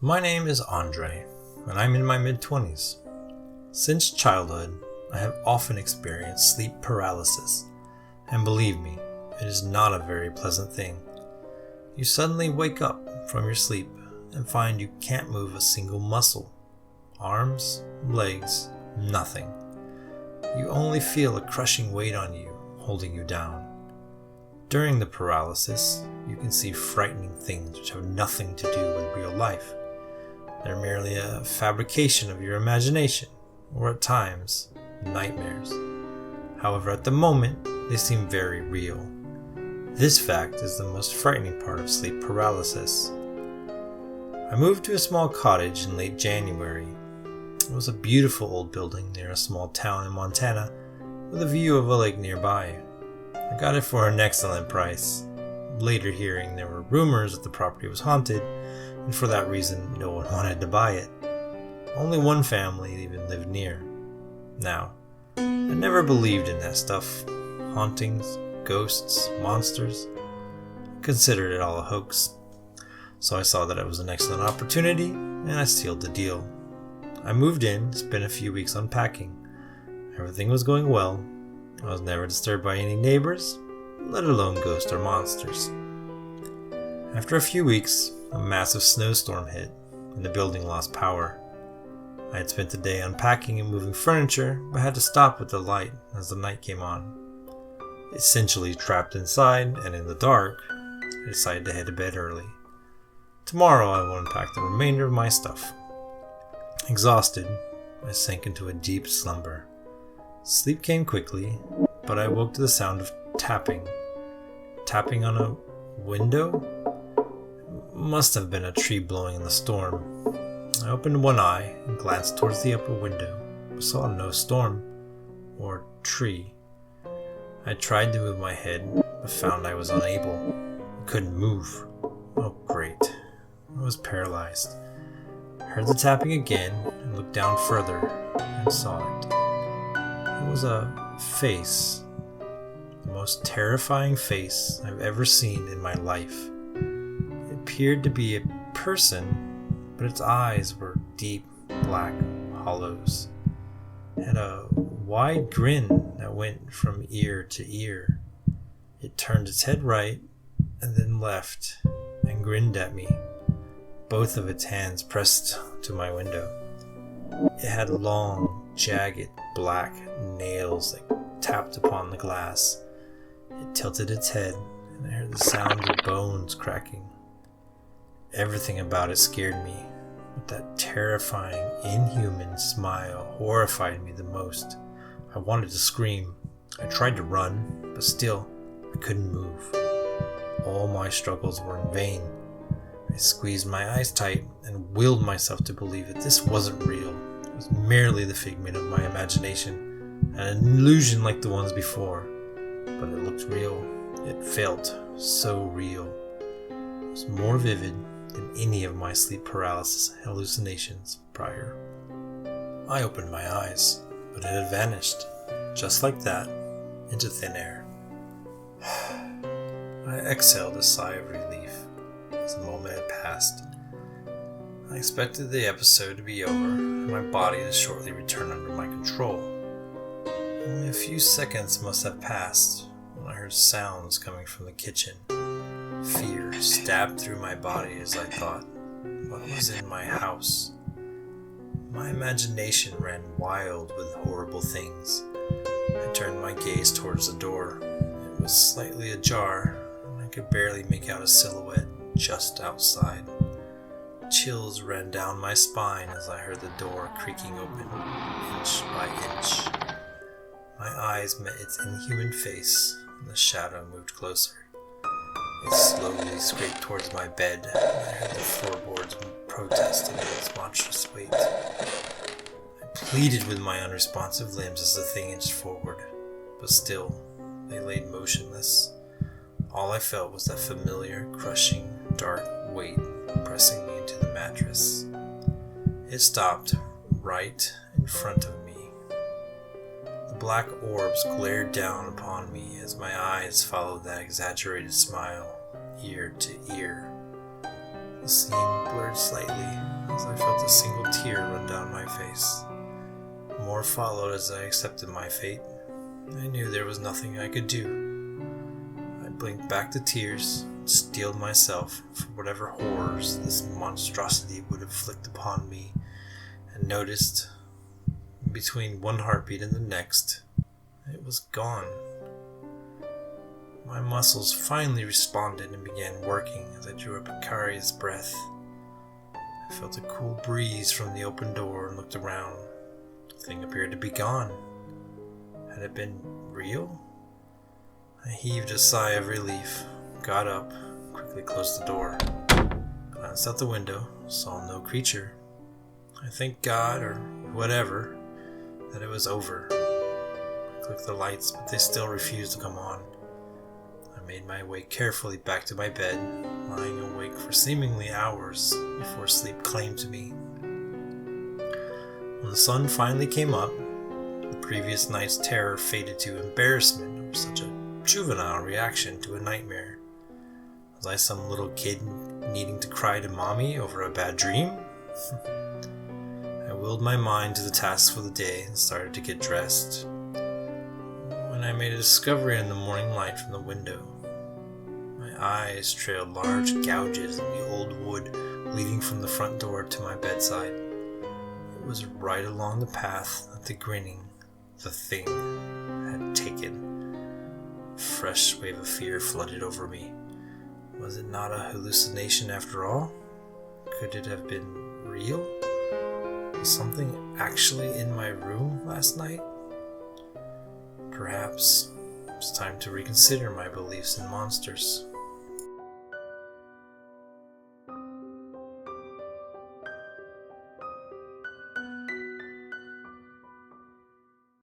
My name is Andre, and I'm in my mid-20s. Since childhood, I have often experienced sleep paralysis, and believe me, it is not a very pleasant thing. You suddenly wake up from your sleep and find you can't move a single muscle. Arms, legs, nothing. You only feel a crushing weight on you, holding you down. During the paralysis, you can see frightening things which have nothing to do with real life. They're merely a fabrication of your imagination, or at times, nightmares. However, at the moment, they seem very real. This fact is the most frightening part of sleep paralysis. I moved to a small cottage in late January. It was a beautiful old building near a small town in Montana, with a view of a lake nearby. I got it for an excellent price. Later hearing there were rumors that the property was haunted, and for that reason no one wanted to buy it. Only one family even lived near. Now, I never believed in that stuff. Hauntings, ghosts, monsters. I considered it all a hoax. So I saw that it was an excellent opportunity, and I sealed the deal. I moved in, spent a few weeks unpacking. Everything was going well. I was never disturbed by any neighbors, let alone ghosts or monsters. After a few weeks, a massive snowstorm hit, and the building lost power. I had spent the day unpacking and moving furniture, but had to stop at the light as the night came on. Essentially trapped inside and in the dark, I decided to head to bed early. Tomorrow I will unpack the remainder of my stuff. Exhausted, I sank into a deep slumber. Sleep came quickly, but I woke to the sound of tapping. Tapping on a window? Must have been a tree blowing in the storm. I opened one eye and glanced towards the upper window, but saw no storm or tree. I tried to move my head, but found I was unable. I couldn't move. Oh great. I was paralyzed. I heard the tapping again and looked down further and saw it. It was a face. The most terrifying face I've ever seen in my life. It appeared to be a person, but its eyes were deep black hollows. It had a wide grin that went from ear to ear. It turned its head right and then left and grinned at me, both of its hands pressed to my window. It had long, jagged, black nails that tapped upon the glass. It tilted its head, and I heard the sound of bones cracking. Everything about it scared me, but that terrifying, inhuman smile horrified me the most. I wanted to scream. I tried to run, but still, I couldn't move. All my struggles were in vain. I squeezed my eyes tight and willed myself to believe that this wasn't real. It was merely the figment of my imagination, an illusion like the ones before. But it looked real. It felt so real. It was more vivid than any of my sleep paralysis hallucinations prior. I opened my eyes, but it had vanished, just like that, into thin air. I exhaled a sigh of relief as the moment had passed. I expected the episode to be over and my body to shortly return under my control. Only a few seconds must have passed when I heard sounds coming from the kitchen. Fear stabbed through my body as I thought, what was in my house? My imagination ran wild with horrible things. I turned my gaze towards the door. It was slightly ajar, and I could barely make out a silhouette just outside. Chills ran down my spine as I heard the door creaking open, inch by inch. My eyes met its inhuman face, and the shadow moved closer. It slowly scraped towards my bed, and I heard the floorboards protest against its monstrous weight. I pleaded with my unresponsive limbs as the thing inched forward, but still, they laid motionless. All I felt was that familiar, crushing, dark weight pressing me into the mattress. It stopped right in front of me. The black orbs glared down upon me as my eyes followed that exaggerated smile, ear to ear. The scene blurred slightly, as I felt a single tear run down my face. More followed as I accepted my fate. I knew there was nothing I could do. I blinked back the tears, and steeled myself for whatever horrors this monstrosity would inflict upon me, and noticed, between one heartbeat and the next, it was gone. My muscles finally responded and began working as I drew a precarious breath. I felt a cool breeze from the open door and looked around. The thing appeared to be gone. Had it been real? I heaved a sigh of relief, got up, quickly closed the door, glanced out the window, saw no creature. I thanked God, or whatever, that it was over. I clicked the lights, but they still refused to come on. I made my way carefully back to my bed, lying awake for seemingly hours before sleep claimed me. When the sun finally came up, the previous night's terror faded to embarrassment over such a juvenile reaction to a nightmare. Was I some little kid needing to cry to mommy over a bad dream? I willed my mind to the tasks for the day and started to get dressed, when I made a discovery in the morning light from the window. My eyes trailed large gouges in the old wood leading from the front door to my bedside. It was right along the path that the thing had taken. A fresh wave of fear flooded over me. Was it not a hallucination after all? Could it have been real? Was something actually in my room last night? Perhaps it was time to reconsider my beliefs in monsters.